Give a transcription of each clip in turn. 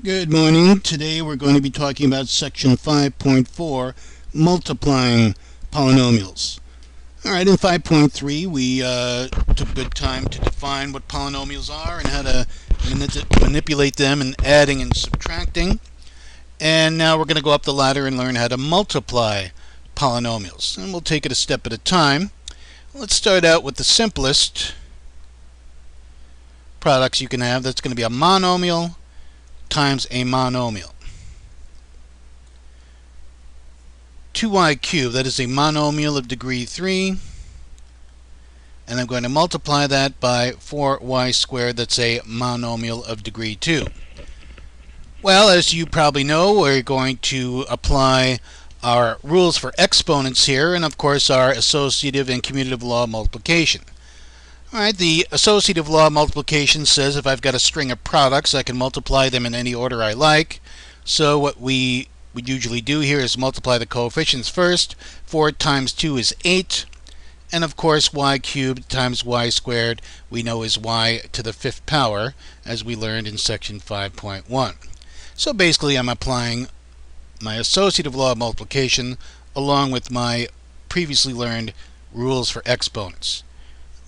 Good morning. Today we're going to be talking about section 5.4, multiplying polynomials. Alright, in 5.3 we took good time to define what polynomials are and how to manipulate them in adding and subtracting. And now we're going to go up the ladder and learn how to multiply polynomials. And we'll take it a step at a time. Let's start out with the simplest products you can have. That's going to be a monomial times a monomial. 2y cubed, that is a monomial of degree 3. And I'm going to multiply that by 4y squared, that's a monomial of degree 2. Well, as you probably know, we're going to apply our rules for exponents here, and of course our associative and commutative law of multiplication. Alright, the associative law of multiplication says if I've got a string of products, I can multiply them in any order I like. So what we would usually do here is multiply the coefficients first. 4 times 2 is 8. And of course y cubed times y squared we know is y to the 5th power, as we learned in section 5.1. So basically I'm applying my associative law of multiplication along with my previously learned rules for exponents.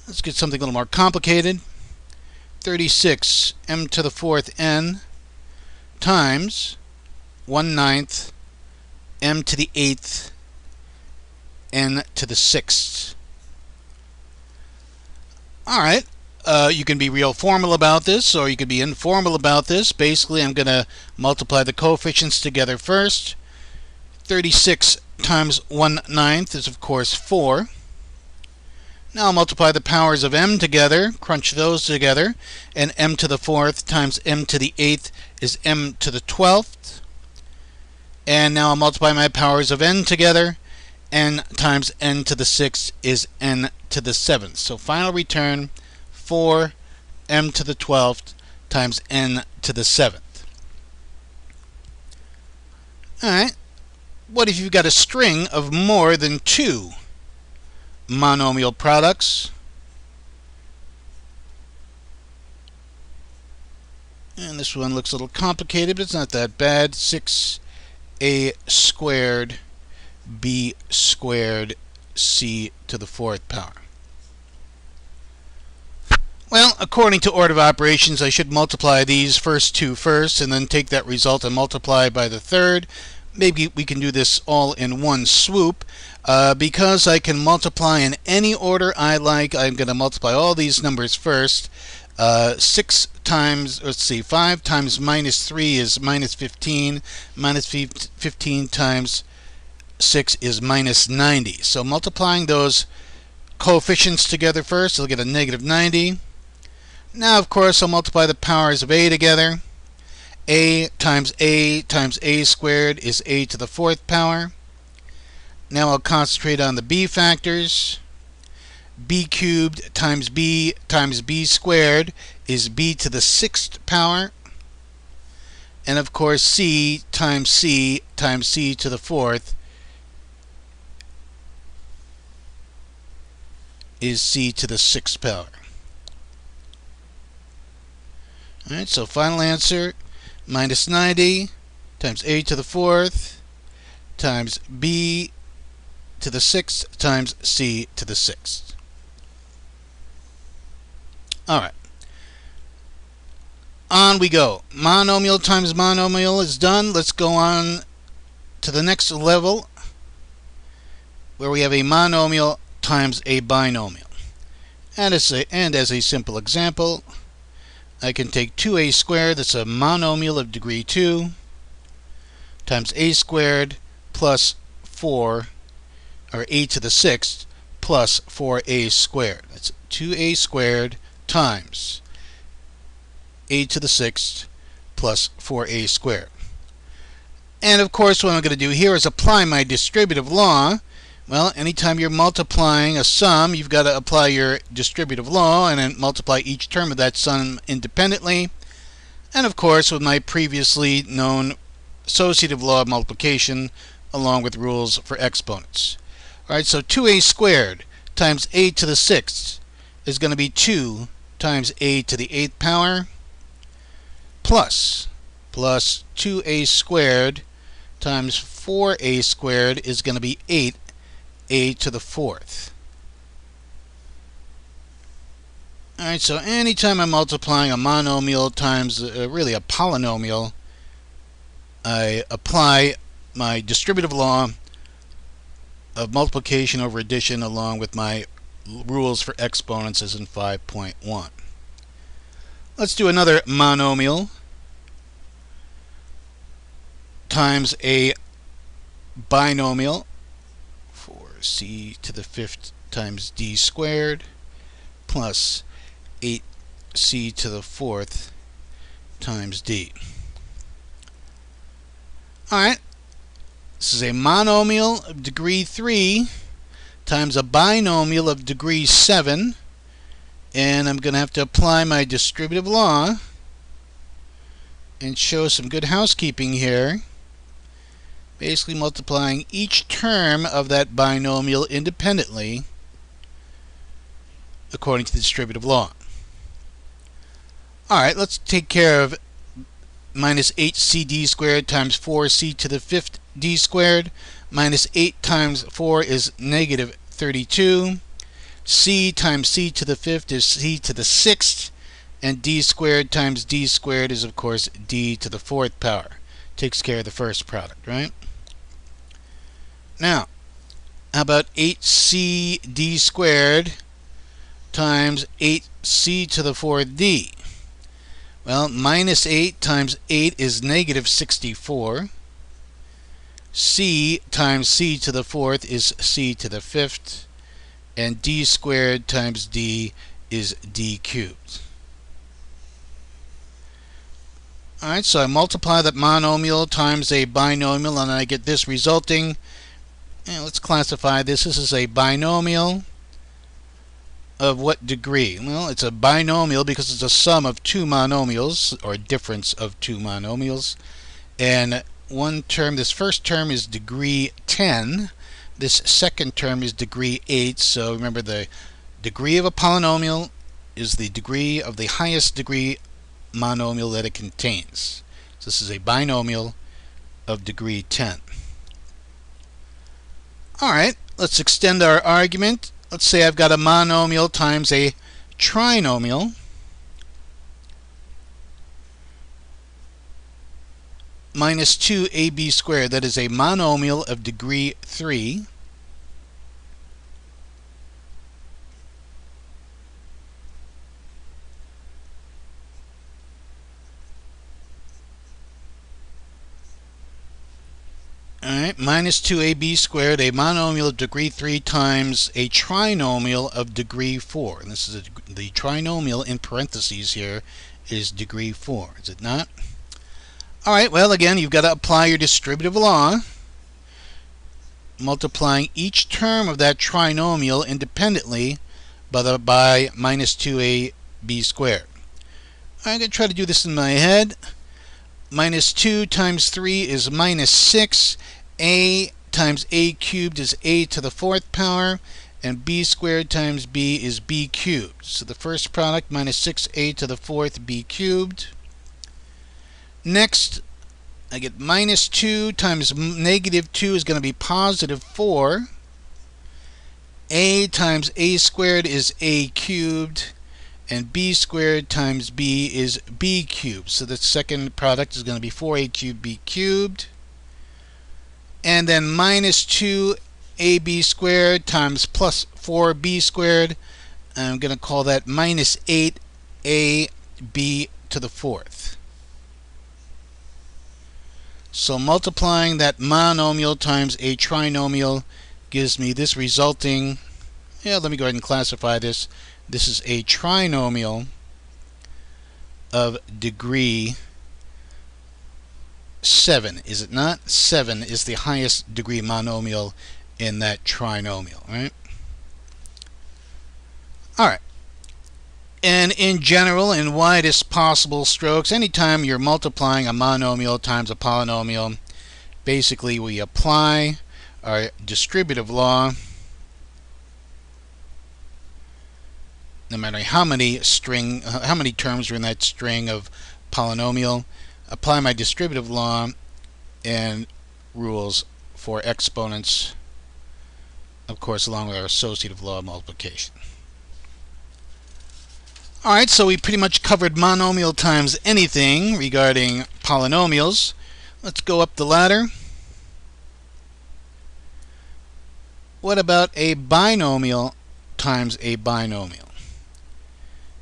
Let's get something a little more complicated. 36 m to the 4th n times 1/9 m to the 8th n to the 6th. Alright, you can be real formal about this, or you can be informal about this. Basically, I'm going to multiply the coefficients together first. 36 times 1/9 is, of course, 4. Now I'll multiply the powers of m together, crunch those together, and m to the 4th times m to the 8th is m to the 12th. And now I'll multiply my powers of n together, n times n to the 6th is n to the 7th. So final return, 4 m to the 12th times n to the 7th. Alright, what if you've got a string of more than 2 monomial products? And this one looks a little complicated, but it's not that bad. 6a squared b squared c to the 4th power. Well, according to order of operations, I should multiply these first two first and then take that result and multiply by the third. Maybe we can do this all in one swoop. Because I can multiply in any order I like, I'm going to multiply all these numbers first. 6 times, let's see, 5 times minus 3 is minus 15. Minus 15 times 6 is minus 90. So multiplying those coefficients together first, I'll get a negative 90. Now, of course, I'll multiply the powers of a together. A times a squared is a to the 4th power. Now I'll concentrate on the b factors. B cubed times b squared is b to the 6th power. And of course c times c to the 4th is c to the 6th power. Alright, so final answer, minus 90 times a to the 4th times b to the 6th times c to the 6th. Alright. On we go. Monomial times monomial is done. Let's go on to the next level, where we have a monomial times a binomial. And as a simple example, I can take 2a squared, that's a monomial of degree 2, times a squared plus 4, or a to the 6th, plus 4a squared. That's 2a squared times a to the 6th plus 4a squared. And of course what I'm going to do here is apply my distributive law. Well, anytime you're multiplying a sum, you've got to apply your distributive law and then multiply each term of that sum independently. And of course with my previously known associative law of multiplication along with rules for exponents. Alright, so 2a squared times a to the 6th is going to be 2 times a to the 8th power plus plus 2a squared times 4a squared is going to be 8a to the fourth. Alright, so anytime I'm multiplying a monomial times really a polynomial, I apply my distributive law of multiplication over addition along with my rules for exponents as in 5.1. Let's do another monomial times a binomial, 4c to the fifth times d squared plus 8c to the fourth times d. Alright, this is a monomial of degree 3 times a binomial of degree 7, and I'm going to have to apply my distributive law and show some good housekeeping here, basically multiplying each term of that binomial independently according to the distributive law. Alright, let's take care of minus 8cd squared times 4c to the fifth d squared. Minus 8 times 4 is negative 32. C times c to the fifth is c to the sixth. And d squared times d squared is, of course, d to the fourth power. Takes care of the first product, right? Now, how about 8cd squared times 8c to the fourth d? Well, minus 8 times 8 is negative 64. C times c to the fourth is c to the fifth. And d squared times d is d cubed. Alright, so I multiply that monomial times a binomial and I get this resulting. And let's classify this. This is a binomial of what degree? Well, it's a binomial because it's a sum of two monomials, or a difference of two monomials. And one term, this first term is degree 10. This second term is degree 8. So remember, the degree of a polynomial is the degree of the highest degree monomial that it contains. So this is a binomial of degree 10. Alright, let's extend our argument. Let's say I've got a monomial times a trinomial. Minus 2ab squared. That is a monomial of degree 3. Alright, minus 2ab squared, a monomial of degree 3 times a trinomial of degree 4. And this is the trinomial in parentheses here is degree 4, is it not? Alright, well, again, you've got to apply your distributive law, multiplying each term of that trinomial independently by minus 2ab squared. I'm going to try to do this in my head. Minus 2 times 3 is minus 6. A times a cubed is a to the fourth power. And b squared times b is b cubed. So the first product, minus 6a to the fourth b cubed. Next, I get minus 2 times negative 2 is going to be positive 4. A times a squared is a cubed. And b squared times b is b cubed. So the second product is going to be 4a cubed b cubed. And then minus 2ab squared times plus 4b squared. I'm going to call that minus 8ab to the fourth. So multiplying that monomial times a trinomial gives me this resulting. Let me go ahead and classify this. This is a trinomial of degree 7, is it not? 7 is the highest degree monomial in that trinomial, right? Alright. And in general, in widest possible strokes, anytime you're multiplying a monomial times a polynomial, basically we apply our distributive law. No matter how many terms are in that string of polynomial, apply my distributive law and rules for exponents, of course, along with our associative law of multiplication. Alright, so we pretty much covered monomial times anything regarding polynomials. Let's go up the ladder. What about a binomial times a binomial?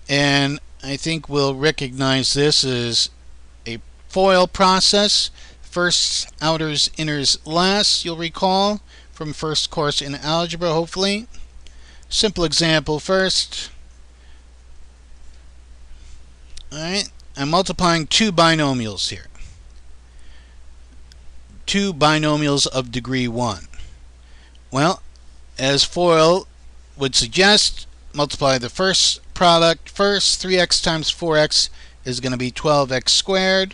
And I think we'll recognize this as a FOIL process. First, outers, inners, last, you'll recall from first course in algebra, hopefully. Simple example first. Alright, I'm multiplying two binomials here. Two binomials of degree 1. Well, as FOIL would suggest, multiply the first product first. 3x times 4x is going to be 12x squared,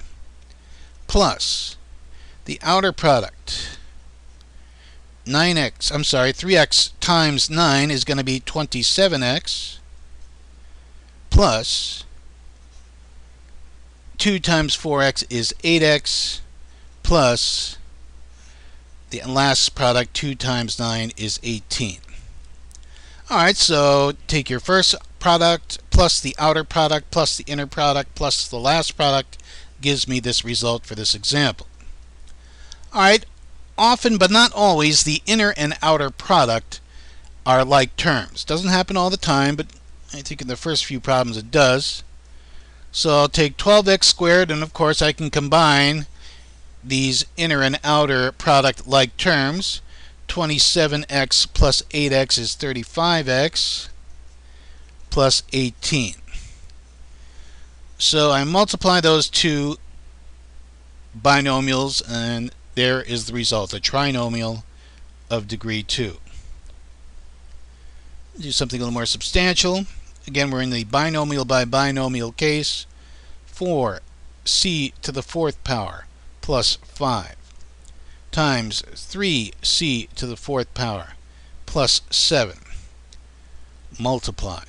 plus the outer product, 3x times 9 is going to be 27x, plus 2 times 4x is 8x, plus the last product, 2 times 9 is 18. Alright, so take your first product plus the outer product plus the inner product plus the last product gives me this result for this example. Alright, often but not always the inner and outer product are like terms. Doesn't happen all the time, but I think in the first few problems it does. So I'll take 12x squared, and of course I can combine these inner and outer product like terms. 27x plus 8x is 35x plus 18. So I multiply those two binomials, and there is the result, a trinomial of degree 2. Do something a little more substantial. Again, we're in the binomial by binomial case. 4c to the 4th power plus 5 times 3c to the 4th power plus 7. Multiply.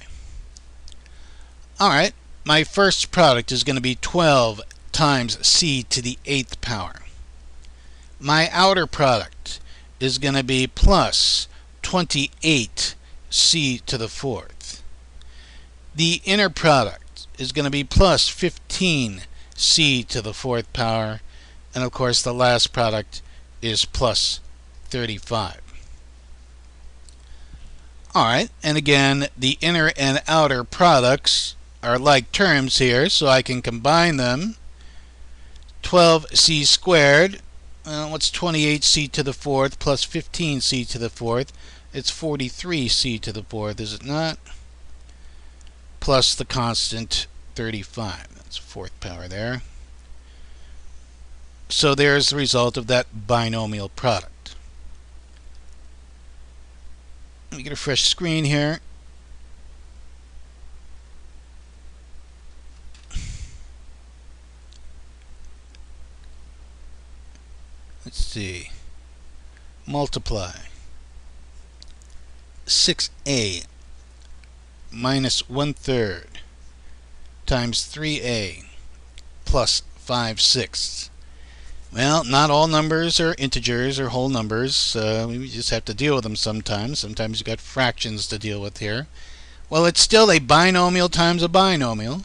Alright, my first product is going to be 12 times c to the 8th power. My outer product is going to be plus 28 c to the 4th. The inner product is going to be plus 15 c to the 4th power, and of course the last product is plus 35. Alright, and again the inner and outer products are like terms here, so I can combine them. 12c squared, what's 28c to the 4th plus 15c to the 4th? It's 43c to the 4th, is it not? Plus the constant 35. That's 4th power there. So there's the result of that binomial product. Let me get a fresh screen here. Let's see. Multiply. 6a minus 1/3 times 3a plus 5/6. Well, not all numbers are integers or whole numbers. We just have to deal with them sometimes. Sometimes you've got fractions to deal with here. Well, it's still a binomial times a binomial.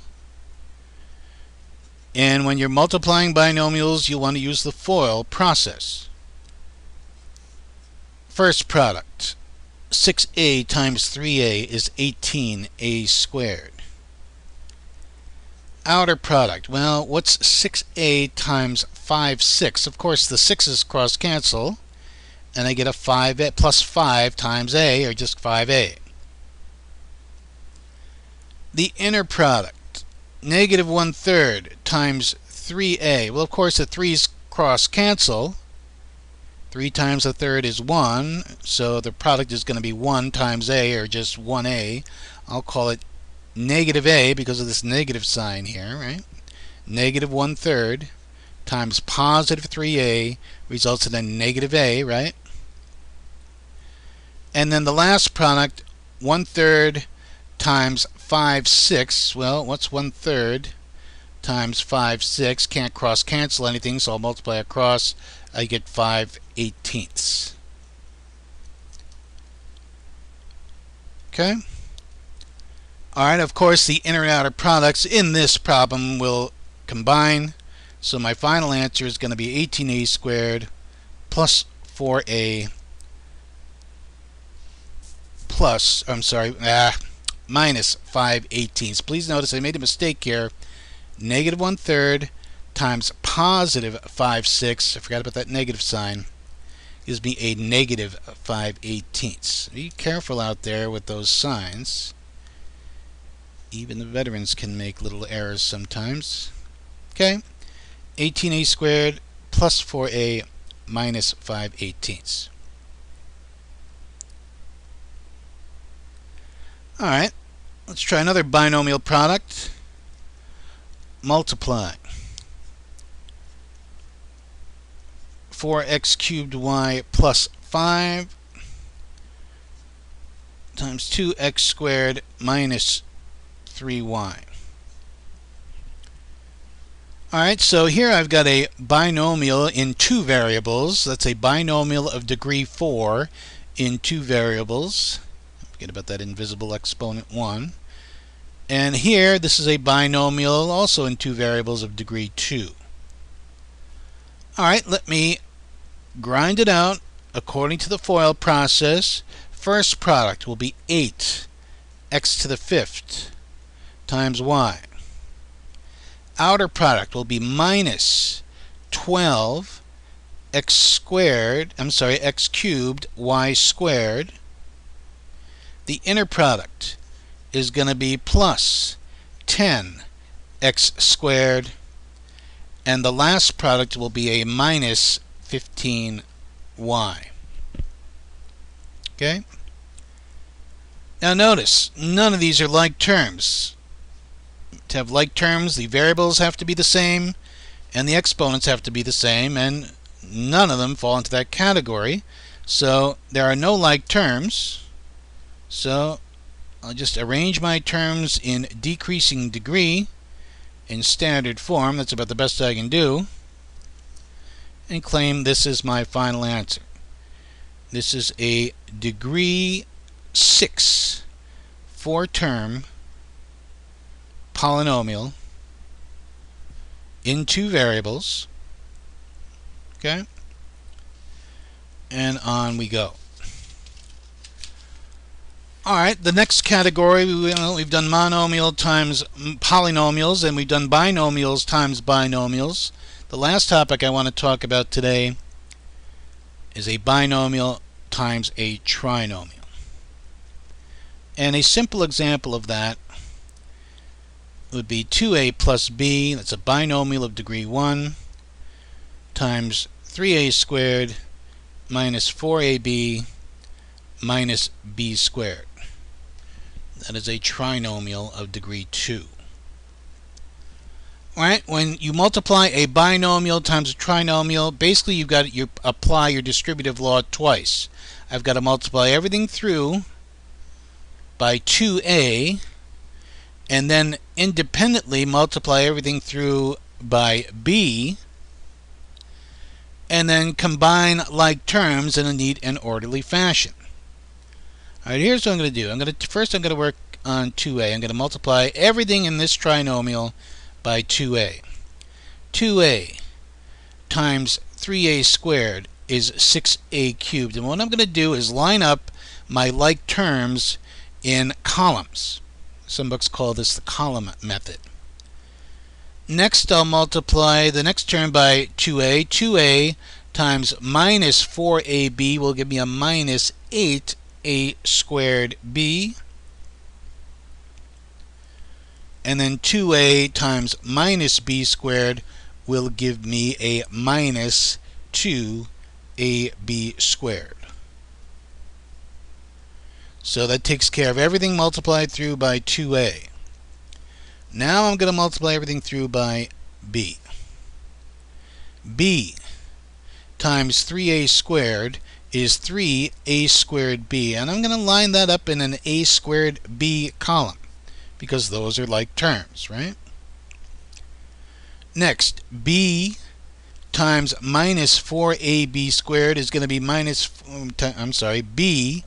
And when you're multiplying binomials, you want to use the FOIL process. First product, 6a times 3a is 18a squared. Outer product, well, what's 6a times 5/6? Of course, the 6's cross cancel, and I get a 5a plus 5 times a, or just 5a. The inner product, negative 1/3 times 3a. Well, of course, the 3's cross cancel. 3 times a third is 1, so the product is going to be 1 times a, or just 1a. I'll call it negative a because of this negative sign here, right? Negative 1/3 times positive 3a results in a negative a, right? And then the last product, 1/3 times 5/6. Well, what's 1/3 times 5 6. Can't cross cancel anything, so I'll multiply across. I get 5/18. Okay? Alright, of course the inner and outer products in this problem will combine. So my final answer is going to be 18a squared plus 4a plus, minus 5/18. Please notice I made a mistake here. Negative 1/3 times positive 5 6. I forgot about that negative sign. Gives me a negative 5/18. Be careful out there with those signs. Even the veterans can make little errors sometimes. Okay, 18a squared plus 4a minus 5/18. Alright, let's try another binomial product. Multiply 4x cubed y plus 5 times 2x squared minus 3y. Alright, so here I've got a binomial in two variables. That's a binomial of degree 4 in two variables. Forget about that invisible exponent 1. And here, this is a binomial also in two variables of degree 2. Alright, let me grind it out according to the FOIL process. First product will be 8 x to the 5th times y. Outer product will be minus 12 x cubed y squared. The inner product is going to be plus 10 x squared, and the last product will be a minus 15y. Okay? Now notice, none of these are like terms. To have like terms, the variables have to be the same, and the exponents have to be the same, and none of them fall into that category. So there are no like terms. So I'll just arrange my terms in decreasing degree in standard form. That's about the best I can do. And claim this is my final answer. This is a degree 6 4-term polynomial in two variables. Okay? And on we go. Alright, the next category, we've done monomial times polynomials, and we've done binomials times binomials. The last topic I want to talk about today is a binomial times a trinomial. And a simple example of that would be 2a plus b, that's a binomial of degree 1, times 3a squared minus 4ab minus b squared. That is a trinomial of degree 2. Alright, when you multiply a binomial times a trinomial, basically you apply your distributive law twice. I've got to multiply everything through by 2a, and then independently multiply everything through by b, and then combine like terms in a neat and orderly fashion. Alright, here's what I'm going to do. First I'm going to work on 2a. I'm going to multiply everything in this trinomial by 2a. 2a times 3a squared is 6a cubed. And what I'm going to do is line up my like terms in columns. Some books call this the column method. Next I'll multiply the next term by 2a. 2a times minus 4ab will give me a minus 8a squared b, and then 2a times minus b squared will give me a minus 2ab squared. So that takes care of everything multiplied through by 2a. Now I'm going to multiply everything through by b. b times 3a squared is 3a squared b, and I'm going to line that up in an a squared b column because those are like terms, right? Next, b times minus 4ab squared is going to be b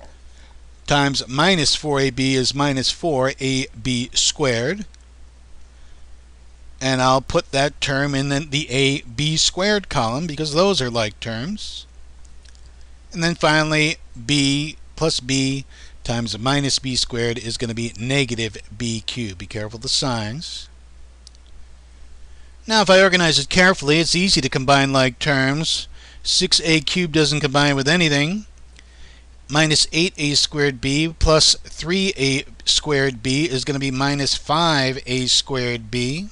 times minus 4ab is minus 4ab squared. And I'll put that term in the ab squared column because those are like terms. And then finally, b plus b times minus b squared is going to be negative b cubed. Be careful of the signs. Now if I organize it carefully, it's easy to combine like terms. 6a cubed doesn't combine with anything. Minus 8a squared b plus 3a squared b is going to be minus 5a squared b.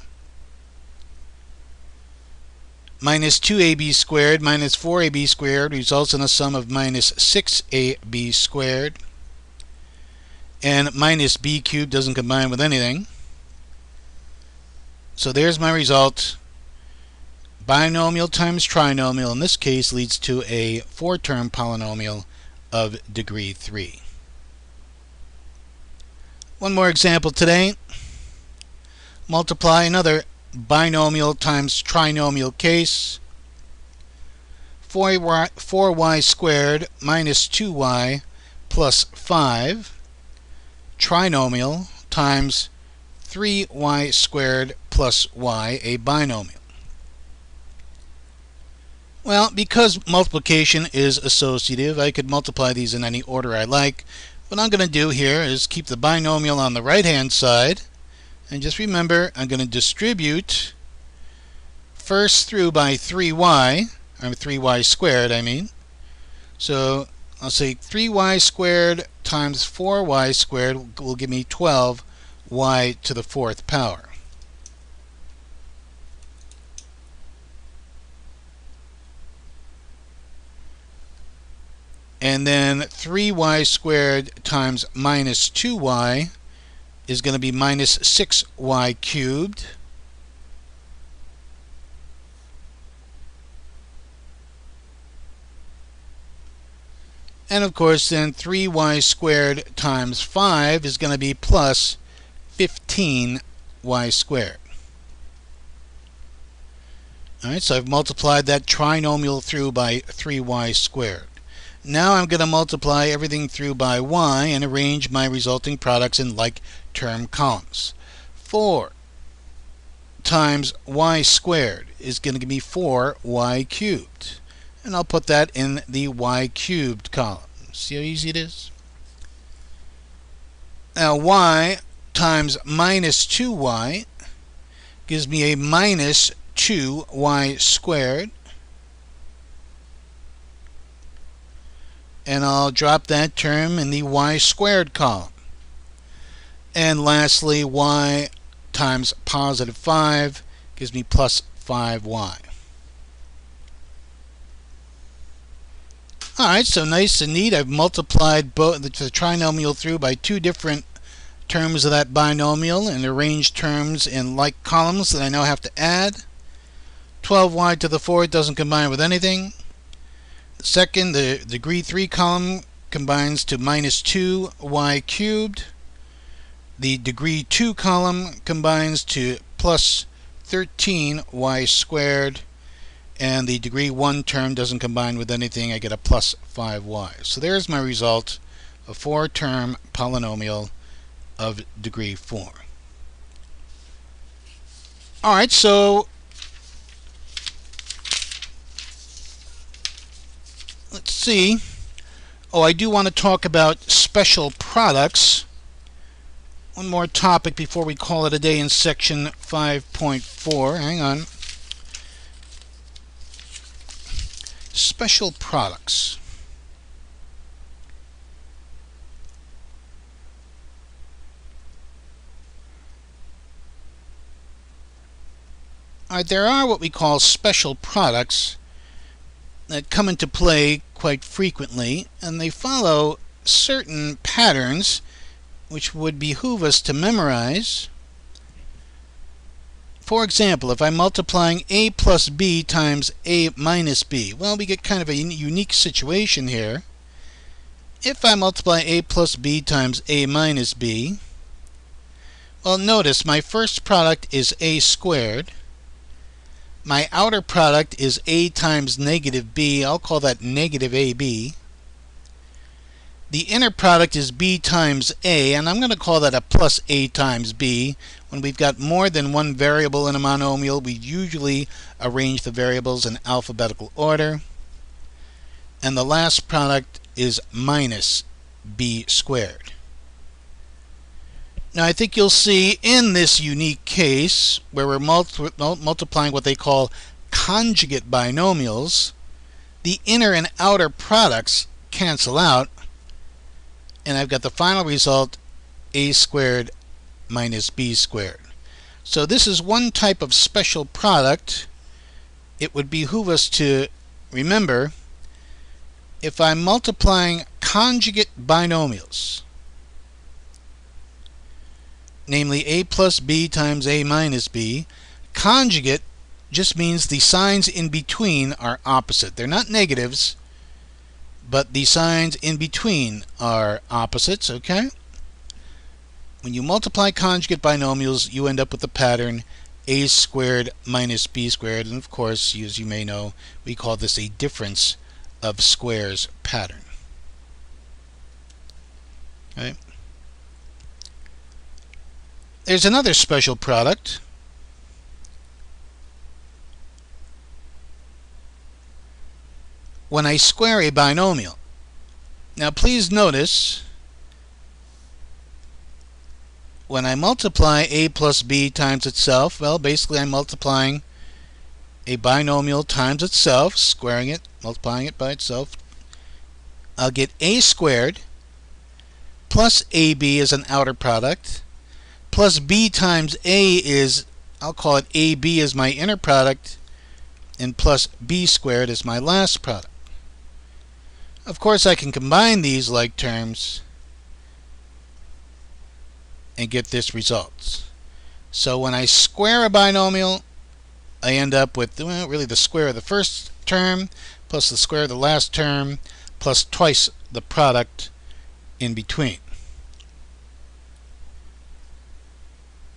Minus 2ab squared minus 4ab squared results in a sum of minus 6ab squared. And minus b cubed doesn't combine with anything. So there's my result. Binomial times trinomial in this case leads to a 4-term polynomial of degree 3. One more example today. Multiply another binomial times trinomial case. 4y squared minus 2y plus 5 trinomial times 3y squared plus y, a binomial. Well, because multiplication is associative, I could multiply these in any order I like. What I'm going to do here is keep the binomial on the right-hand side. And just remember, I'm going to distribute first through by 3y, or 3y squared, I mean. So I'll say 3y squared times 4y squared will give me 12y to the 4th power. And then 3y squared times minus 2y is going to be minus 6y cubed. And of course then 3y squared times 5 is going to be plus 15y squared. Alright, so I've multiplied that trinomial through by 3y squared. Now I'm going to multiply everything through by y and arrange my resulting products in like term columns. 4 times y squared is going to give me 4y cubed. And I'll put that in the y cubed column. See how easy it is? Now y times minus 2y gives me a minus 2y squared. And I'll drop that term in the y squared column. And lastly, y times positive 5 gives me plus 5y. Alright, so nice and neat. I've multiplied both the trinomial through by 2 different terms of that binomial and arranged terms in like columns that I now have to add. 12y to the 4th doesn't combine with anything. Second, the degree 3 column combines to minus 2y cubed. The degree 2 column combines to plus 13y squared. And the degree 1 term doesn't combine with anything. I get a plus 5y. So there's my result, a 4-term polynomial of degree 4. Alright, so let's see. Oh, I do want to talk about special products. One more topic before we call it a day in section 5.4. Hang on. Special products. Alright, there are what we call special products that come into play quite frequently, and they follow certain patterns which would behoove us to memorize. For example, if I'm multiplying a plus b times a minus b, well, we get kind of a unique situation here. If I multiply a plus b times a minus b, well, notice my first product is a squared, My outer product is a times negative b. I'll call that negative ab. The inner product is b times a, and I'm going to call that a plus a times b. When we've got more than one variable in a monomial, we usually arrange the variables in alphabetical order. And the last product is minus b squared. Now I think you'll see in this unique case where we're multiplying what they call conjugate binomials, the inner and outer products cancel out, and I've got the final result a squared minus b squared. So this is one type of special product. It would behoove us to remember, if I'm multiplying conjugate binomials, namely a plus b times a minus b, conjugate just means the signs in between are opposite. They're not negatives, but the signs in between are opposites, okay? When you multiply conjugate binomials, you end up with the pattern a squared minus b squared, and of course, as you may know, we call this a difference of squares pattern. Okay. There's another special product. When I square a binomial. Now please notice, when I multiply a plus b times itself, well, basically I'm multiplying a binomial times itself, squaring it, multiplying it by itself. I'll get a squared plus ab as an outer product, plus b times a is, I'll call it ab as my inner product, and plus b squared as my last product. Of course, I can combine these like terms and get this result. So when I square a binomial, I end up with, well, really the square of the first term plus the square of the last term plus twice the product in between.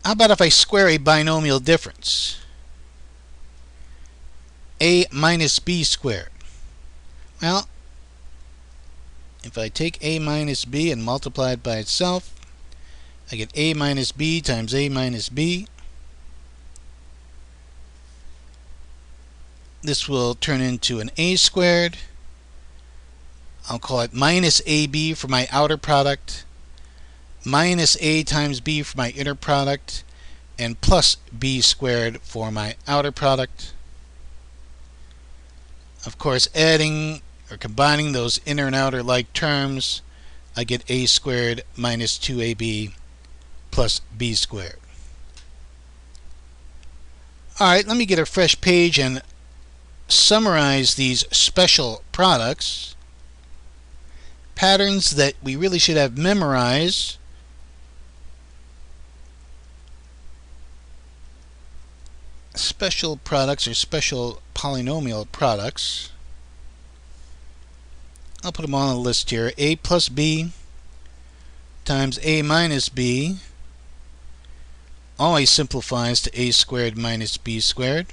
How about if I square a binomial difference? A minus b squared. Well, if I take a minus b and multiply it by itself, I get a minus b times a minus b. This will turn into an a squared. I'll call it minus ab for my outer product, minus a times b for my inner product, and plus b squared for my outer product. Of course, adding or combining those inner and outer like terms, I get a squared minus 2ab plus b squared. Alright, let me get a fresh page and summarize these special products. Patterns that we really should have memorized. Special products or special polynomial products. I'll put them all on the list here. A plus b times a minus b always simplifies to a squared minus b squared.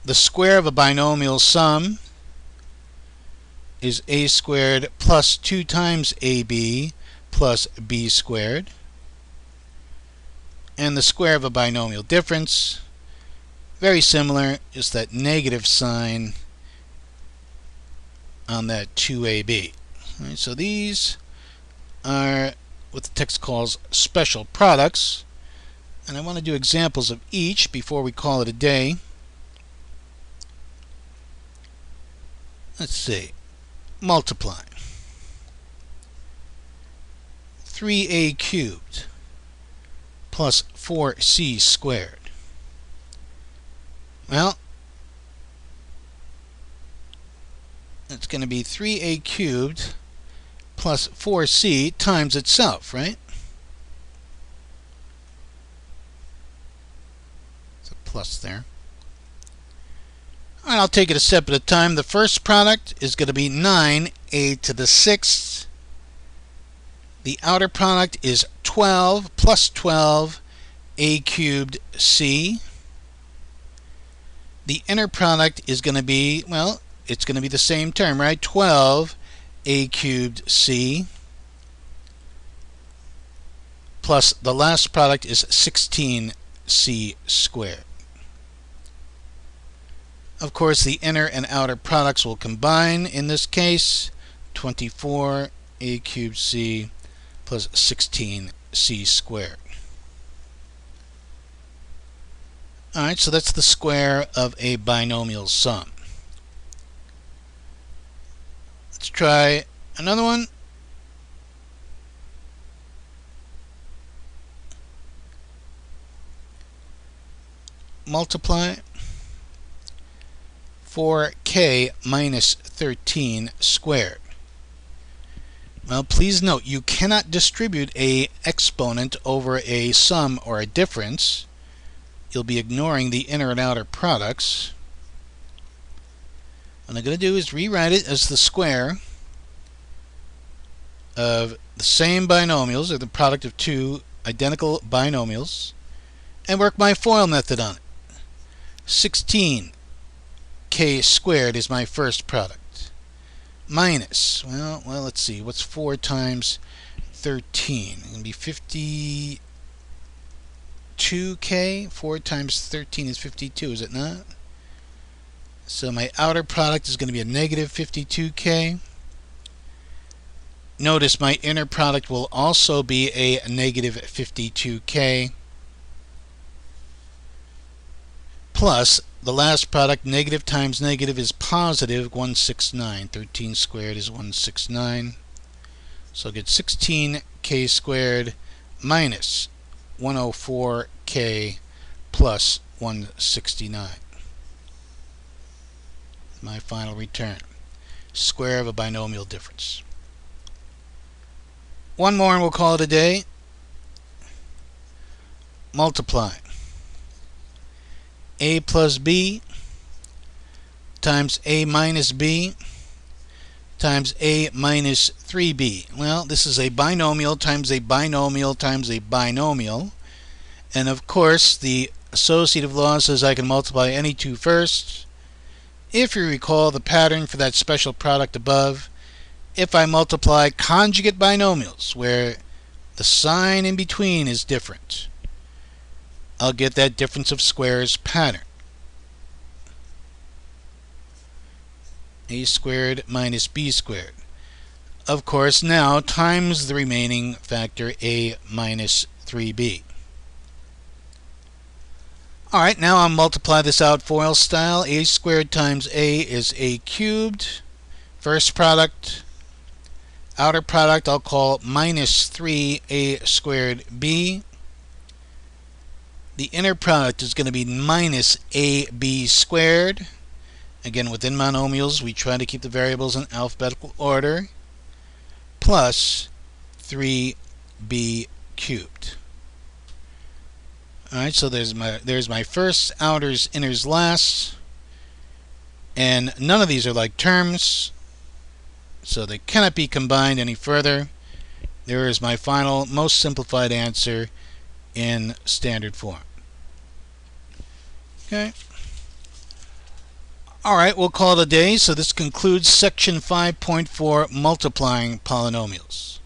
The square of a binomial sum is a squared plus 2 times ab plus b squared. And the square of a binomial difference, very similar, is that negative sign on that 2ab. Right, so these are what the text calls special products, and I want to do examples of each before we call it a day. Let's see. Multiply. 3a cubed plus 4c squared. Well, it's going to be 3a cubed plus 4c times itself, right? There's a plus there. All right, I'll take it a step at a time. The first product is going to be 9a to the 6th. The outer product is 12 plus 12 a cubed c. the inner product is going to be, well, it's going to be the same term, right? 12a cubed c plus the last product is 16c squared. Of course, the inner and outer products will combine in this case. 24a cubed c plus 16c squared. Alright, so that's the square of a binomial sum. Let's try another one. Multiply 4k minus 13 squared. Well, please note, you cannot distribute a exponent over a sum or a difference. You'll be ignoring the inner and outer products. What I'm going to do is rewrite it as the square of the same binomials, or the product of two identical binomials, and work my FOIL method on it. 16k squared is my first product. Minus, well, let's see, what's 4 times 13? It's going to be 52k. 4 times 13 is 52, is it not? So my outer product is going to be a negative 52k. Notice my inner product will also be a negative 52k. Plus, the last product, negative times negative, is positive 169. 13 squared is 169. So I'll get 16k squared minus 104k plus 169. My final return. Square of a binomial difference. One more and we'll call it a day. Multiply a plus b times a minus b times a minus 3b. Well, this is a binomial times a binomial times a binomial. And of course, the associative law says I can multiply any two first. If you recall the pattern for that special product above, if I multiply conjugate binomials, where the sign in between is different, I'll get that difference of squares pattern. A squared minus b squared. Of course, now times the remaining factor a minus 3b. Alright, now I'll multiply this out FOIL style. A squared times a is a cubed. First product. Outer product I'll call minus 3a squared b. The inner product is going to be minus ab squared. Again, within monomials, we try to keep the variables in alphabetical order. Plus 3b cubed. Alright, so there's my first, outers, inners, last. And none of these are like terms, so they cannot be combined any further. There is my final, most simplified answer in standard form. Okay. Alright, we'll call it a day. So this concludes section 5.4, Multiplying Polynomials.